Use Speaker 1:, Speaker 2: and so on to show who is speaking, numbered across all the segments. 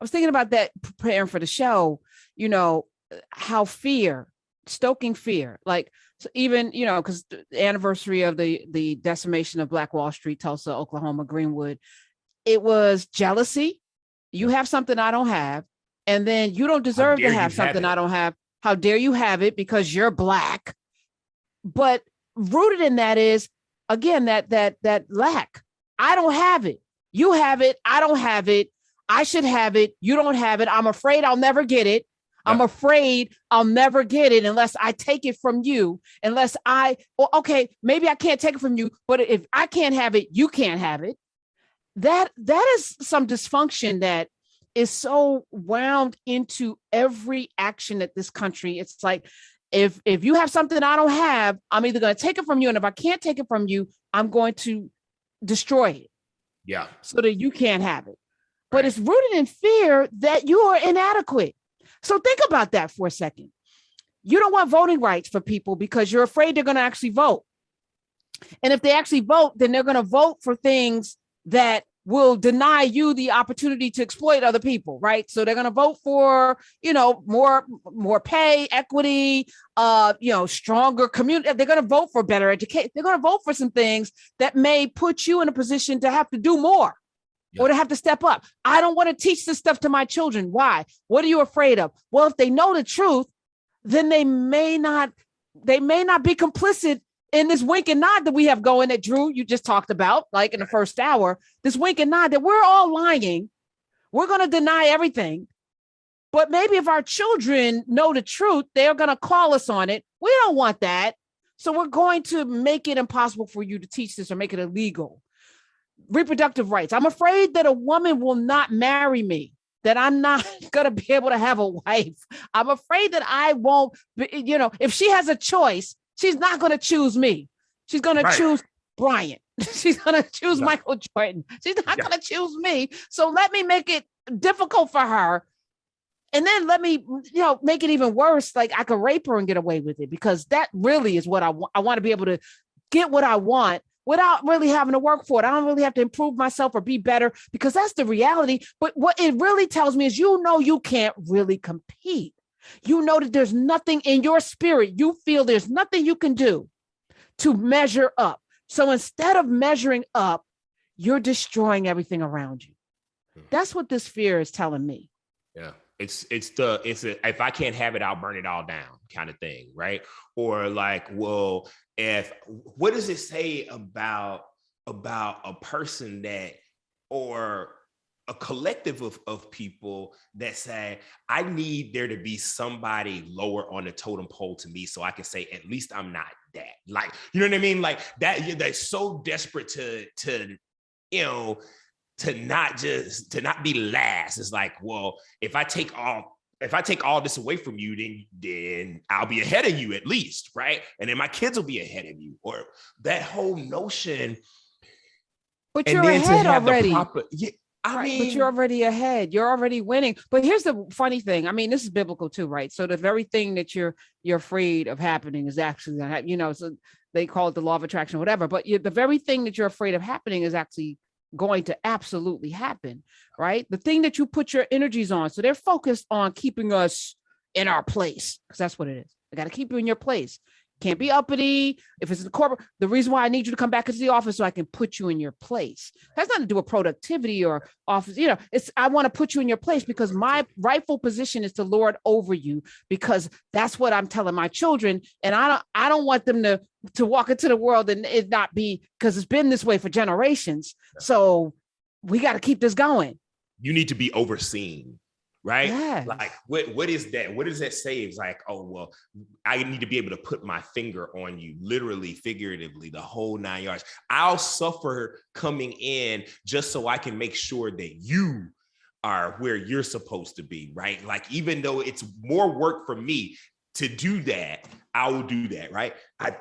Speaker 1: was thinking about that preparing for the show, you know, how stoking fear, like, so even, you know, because the anniversary of the decimation of Black Wall Street, Tulsa, Oklahoma, Greenwood, it was jealousy. You have something I don't have. And then you don't deserve to have something I don't have. How dare you have it because you're Black? But rooted in that is, again, that lack. I don't have it. You have it. I don't have it. I should have it. You don't have it. I'm afraid I'll never get it. I'm afraid I'll never get it unless I take it from you, okay, maybe I can't take it from you, but if I can't have it, you can't have it. That is some dysfunction that is so wound into every action at this country. It's like, if you have something I don't have, I'm either going to take it from you. And if I can't take it from you, I'm going to destroy it.
Speaker 2: Yeah.
Speaker 1: So that you can't have it. But it's rooted in fear that you are inadequate. So think about that for a second. You don't want voting rights for people because you're afraid they're going to actually vote. And if they actually vote, then they're going to vote for things that will deny you the opportunity to exploit other people, right? So they're going to vote for, you know, more pay, equity, stronger community. They're going to vote for better education. They're going to vote for some things that may put you in a position to have to do more. Or to have to step up. I don't want to teach this stuff to my children. Why? What are you afraid of? Well, if they know the truth, then they may not be complicit in this wink and nod that we have going that Drew, you just talked about, like in the first hour, this wink and nod that we're all lying. We're going to deny everything. But maybe if our children know the truth, they're going to call us on it. We don't want that. So we're going to make it impossible for you to teach this or make it illegal. Reproductive rights. I'm afraid that a woman will not marry me, that I'm not going to be able to have a wife. I'm afraid that I won't, if she has a choice, she's not going to choose me. She's going to choose Bryant. She's going to choose Michael Jordan. She's not going to choose me. So let me make it difficult for her. And then let me, make it even worse. Like I could rape her and get away with it, because that really is what I want. I want to be able to get what I want without really having to work for it. I don't really have to improve myself or be better, because that's the reality. But what it really tells me is, you can't really compete. You know that there's nothing in your spirit. You feel there's nothing you can do to measure up. So instead of measuring up, you're destroying everything around you. That's what this fear is telling me.
Speaker 2: Yeah. It's if I can't have it, I'll burn it all down kind of thing. Right. Or like, well, what does it say about a person that, or a collective of people that say, I need there to be somebody lower on the totem pole to me, so I can say, at least I'm not that. Like, you know what I mean? Like that's so desperate to not be last. It's like, well, if I take all this away from you, then I'll be ahead of you at least, right? And then my kids will be ahead of you, or that whole notion.
Speaker 1: But you're ahead already. But you're already ahead. You're already winning. But here's the funny thing. I mean, this is biblical too, right? So the very thing that you're afraid of happening is actually, so they call it the law of attraction, whatever. But the very thing that you're afraid of happening is actually going to absolutely happen, right? The thing that you put your energies on. So they're focused on keeping us in our place, because that's what it is. I got to keep you in your place. Can't be uppity. If it's the corporate, the reason why I need you to come back into the office so I can put you in your place. It has nothing to do with productivity or office. I want to put you in your place because my rightful position is to lord over you, because that's what I'm telling my children. And I don't want them to walk into the world and it not be, because it's been this way for generations. So we got to keep this going.
Speaker 2: You need to be overseen. Right?
Speaker 1: Yes.
Speaker 2: Like, what is that? What does that say? It's like, oh, well, I need to be able to put my finger on you, literally, figuratively, the whole 9 yards. I'll suffer coming in just so I can make sure that you are where you're supposed to be, right? Like, even though it's more work for me to do that, I will do that, right?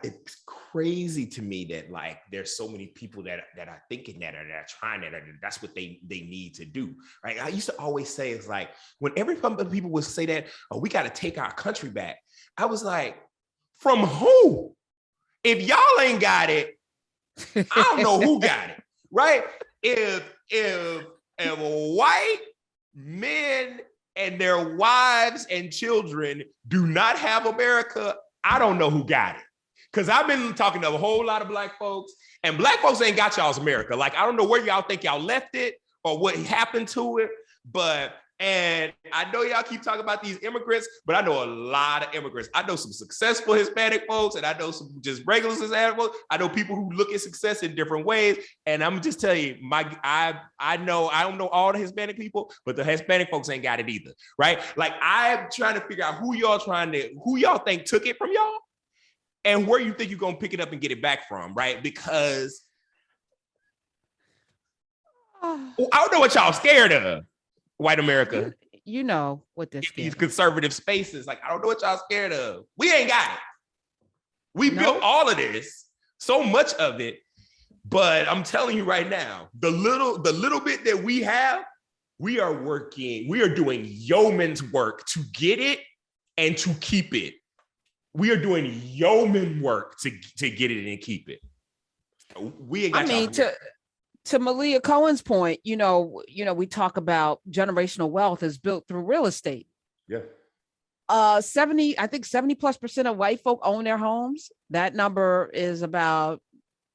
Speaker 2: It's crazy to me that, like, there's so many people that are thinking that, or that are trying that, or that's what they need to do, right? I used to always say, it's like, when every people would say that, oh, we got to take our country back, I was like, from who? If y'all ain't got it, I don't know who got it, right? If white men and their wives and children do not have America, I don't know who got it. Because I've been talking to a whole lot of Black folks, and Black folks ain't got y'all's America. Like, I don't know where y'all think y'all left it or what happened to it, and I know y'all keep talking about these immigrants, but I know a lot of immigrants. I know some successful Hispanic folks, and I know some just regular Hispanic folks. I know people who look at success in different ways. And I'm just telling you, I don't know all the Hispanic people, but the Hispanic folks ain't got it either, right? Like, I'm trying to figure out who y'all think took it from y'all, and where you think you're gonna pick it up and get it back from, right? Because I don't know what y'all scared of. White America,
Speaker 1: you know what this
Speaker 2: these conservative spaces. Like, I don't know what y'all scared of. We ain't got it. We built all of this, so much of it. But I'm telling you right now, the little bit that we have, we are doing yeoman's work to get it and to keep it. We are doing yeoman work to get it and keep it. We ain't got
Speaker 1: to Malia Cohen's point, we talk about generational wealth is built through real estate.
Speaker 2: Yeah.
Speaker 1: 70% of white folk own their homes. That number is about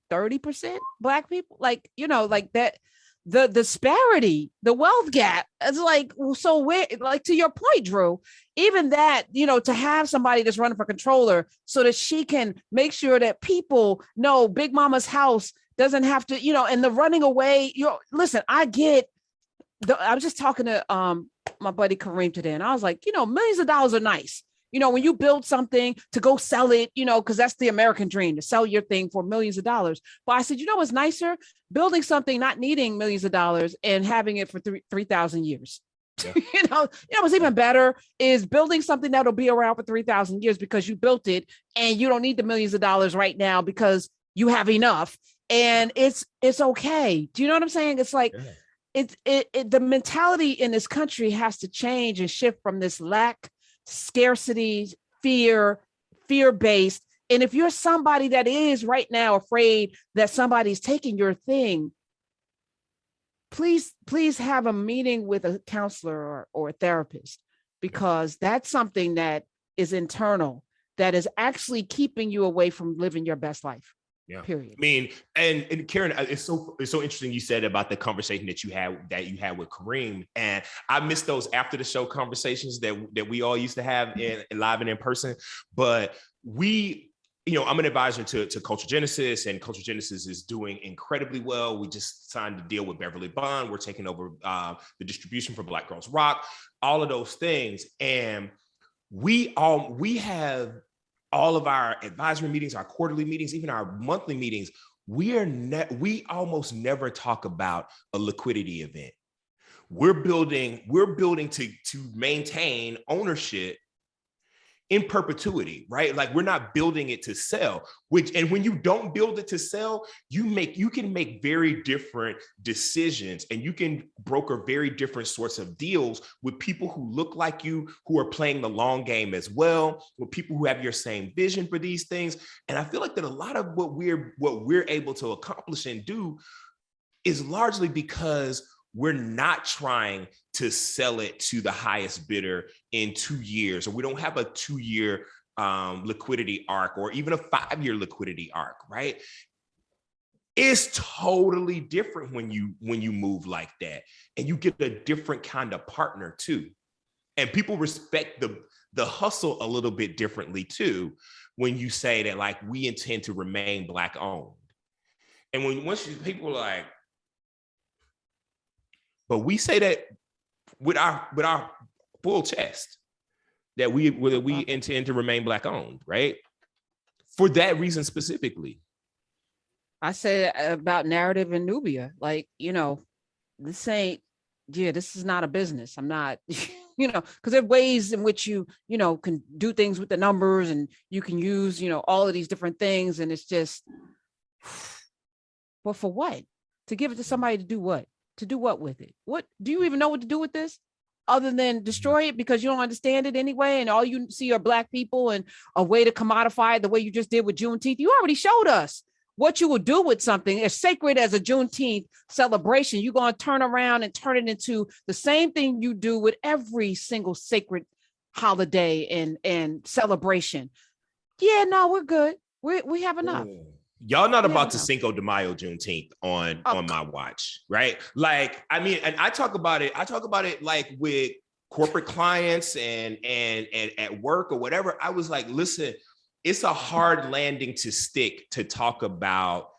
Speaker 1: 30% Black people. Like that, the disparity, the wealth gap is like, so where, like, to your point, Drew, even that, to have somebody that's running for controller so that she can make sure that people know Big Mama's house doesn't have to, and the running away. Listen, I was just talking to my buddy Kareem today, and I was like, millions of dollars are nice. When you build something to go sell it, because that's the American dream, to sell your thing for millions of dollars. But I said, what's nicer? Building something, not needing millions of dollars and having it for 3,000 years. Yeah. What's even better is building something that'll be around for 3,000 years because you built it and you don't need the millions of dollars right now because you have enough. And it's okay. Do you know what I'm saying? It's like, the mentality in this country has to change and shift from this lack, scarcity, fear-based. And if you're somebody that is right now afraid that somebody's taking your thing, please have a meeting with a counselor or a therapist, because that's something that is internal, that is actually keeping you away from living your best life. Yeah. Period.
Speaker 2: I mean, and Karen, it's so interesting you said about the conversation that you had with Kareem, and I miss those after the show conversations that we all used to have live and in person. But I'm an advisor to Culture Genesis, and Culture Genesis is doing incredibly well. We just signed a deal with Beverly Bond. We're taking over the distribution for Black Girls Rock, all of those things, and we have all of our advisory meetings, our quarterly meetings, even our monthly meetings. We almost never talk about a liquidity event. We're building to maintain ownership in perpetuity, right? Like, we're not building it to sell, and when you don't build it to sell, you can make very different decisions, and you can broker very different sorts of deals with people who look like you, who are playing the long game as well, with people who have your same vision for these things. And I feel like that a lot of what we're able to accomplish and do is largely because we're not trying to sell it to the highest bidder in 2 years, or we don't have a 2-year liquidity arc, or even a 5-year liquidity arc, right? It's totally different when you move like that, and you get a different kind of partner too. And people respect the hustle a little bit differently too, when you say that, like, we intend to remain Black owned. And people are like, but we say that with our full chest, that we intend to remain Black owned, right? For that reason specifically.
Speaker 1: I said about narrative in Nubia, like, this is not a business. I'm not, because there are ways in which you can do things with the numbers, and you can use, all of these different things. And it's just, but for what? To give it to somebody to do what? To do what with it? What do you even know what to do with this, other than destroy it because you don't understand it anyway, and all you see are Black people and a way to commodify it the way you just did with Juneteenth? You already showed us what you will do with something as sacred as a Juneteenth celebration, you're going to turn around and turn it into the same thing you do with every single sacred holiday and celebration. Yeah, no, we're good. We have enough.
Speaker 2: Y'all not about to Cinco de Mayo Juneteenth on my watch, right? Like, I mean, and I talk about it like with corporate clients and at work or whatever. I was like, listen, it's a hard landing to stick to talk about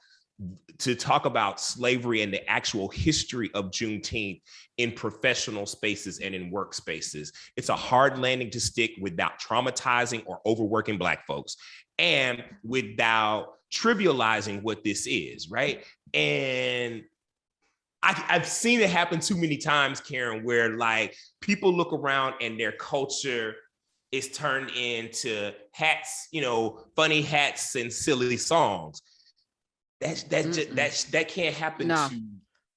Speaker 2: slavery and the actual history of Juneteenth in professional spaces and in workspaces. It's a hard landing to stick without traumatizing or overworking Black folks and without trivializing what this is, right? And I've seen it happen too many times, Karen, where like people look around and their culture is turned into hats, funny hats and silly songs. That can't happen.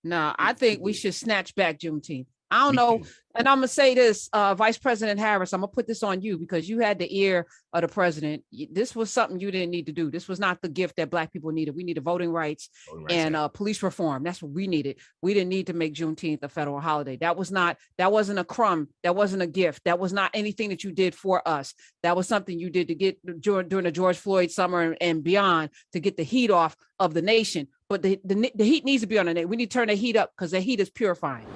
Speaker 1: No, I think we should snatch back Juneteenth. I don't know. And I'm going to say this, Vice President Harris, I'm going to put this on you because you had the ear of the president. This was something you didn't need to do. This was not the gift that Black people needed. We needed voting rights and police reform. That's what we needed. We didn't need to make Juneteenth a federal holiday. That wasn't a crumb. That wasn't a gift. That was not anything that you did for us. That was something you did to get during the George Floyd summer and beyond to get the heat off of the nation. But the heat needs to be on the nation. We need to turn the heat up because the heat is purifying.